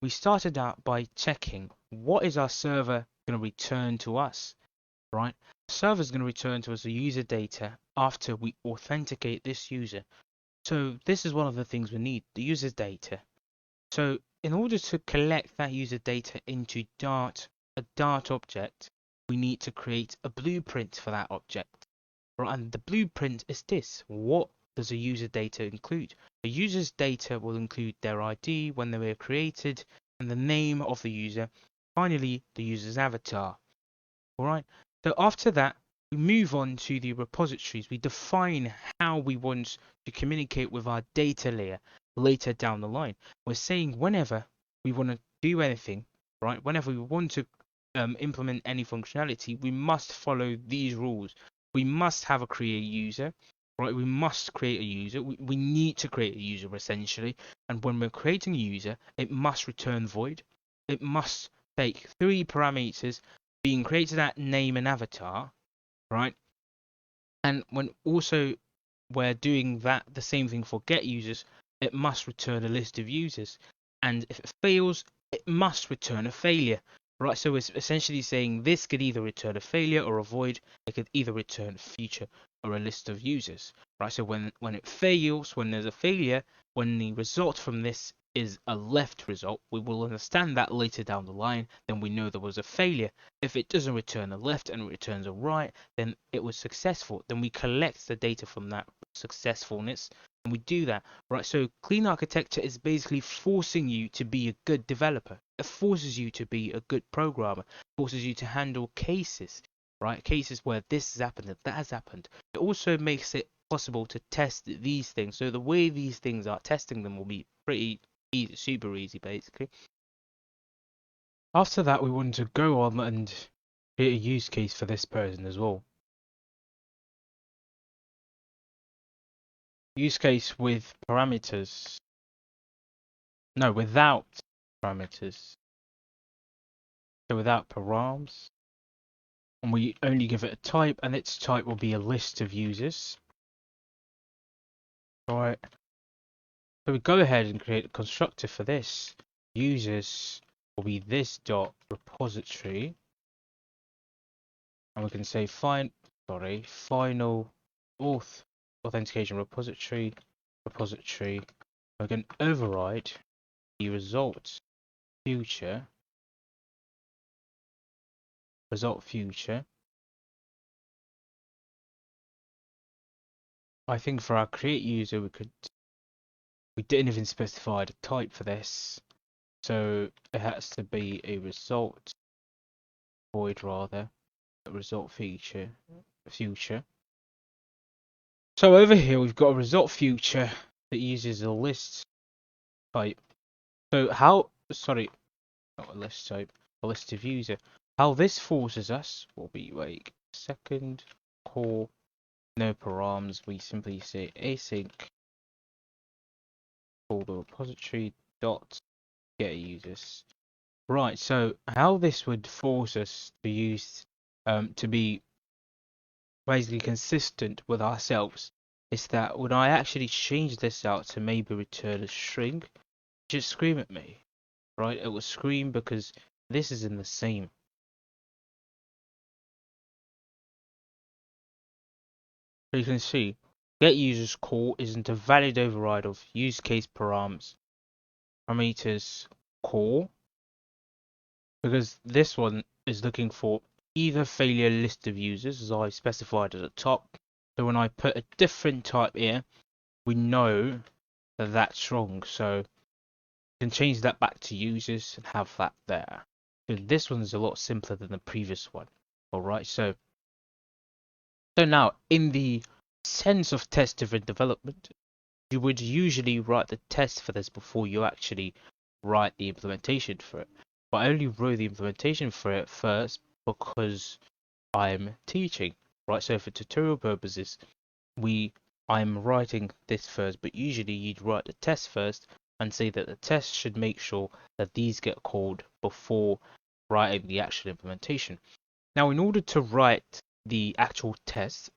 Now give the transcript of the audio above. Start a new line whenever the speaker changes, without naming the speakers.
we started out by checking what is our server going to return to us, right? The server is going to return to us the user data after we authenticate this user. So this is one of the things we need, the user's data. So in order to collect that user data into a Dart object, we need to create a blueprint for that object. Right, and the blueprint is this. What does a user data include? A user's data will include their ID, when they were created, and the name of the user. Finally, the user's avatar. Alright, so after that, we move on to the repositories. We define how we want to communicate with our data layer later down the line. We're saying whenever we want to do anything, right? Whenever we want to implement any functionality, we must follow these rules. We must have a create user, right? We must create a user. We need to create a user essentially. And when we're creating a user, it must return void. It must take 3 parameters being created at name and avatar, right? And when also we're doing that, the same thing for get users, it must return a list of users. And if it fails, it must return a failure, right? So it's essentially saying this could either return a failure or a void. It could either return a feature or a list of users, right? So when it fails, when there's a failure, when the result from this is a left result, we will understand that later down the line, then we know there was a failure. If it doesn't return a left and it returns a right, then it was successful. Then we collect the data from that successfulness and we do that, right? So clean architecture is basically forcing you to be a good developer. It forces you to be a good programmer, it forces you to handle cases, right? Cases where this has happened and that has happened. It also makes it possible to test these things. So the way these things are, testing them will be pretty easy, super easy basically. After that, we want to go on and create a use case for this person as well. Use case with parameters. No, without parameters. So without params. And we only give it a type, and its type will be a list of users. Alright. So we go ahead and create a constructor for this. Users will be this dot repository. And we can say final authentication repository. We can override the result future. I think for our create user, we didn't even specify the type for this, so it has to be a result void rather, a result future. So over here we've got a result future that uses a list type. So how, sorry, not a list type, a list of user. How this forces us will be like second call, no params. We simply say async call the repository dot get users. Right, so how this would force us to use to be basically consistent with ourselves is that when I actually change this out to maybe return a string, just scream at me, right? It will scream because this is in the same. So you can see get users call isn't a valid override of use case parameters call, because this one is looking for either failure list of users as I specified at the top. So when I put a different type here, we know that that's wrong. So you can change that back to users and have that there. So this one is a lot simpler than the previous one. Alright, so now in the sense of test-driven development, you would usually write the test for this before you actually write the implementation for it. But I only wrote the implementation for it first because I'm teaching, right? So for tutorial purposes, I'm writing this first, but usually you'd write the test first and say that the test should make sure that these get called before writing the actual implementation. Now, in order to write the actual test,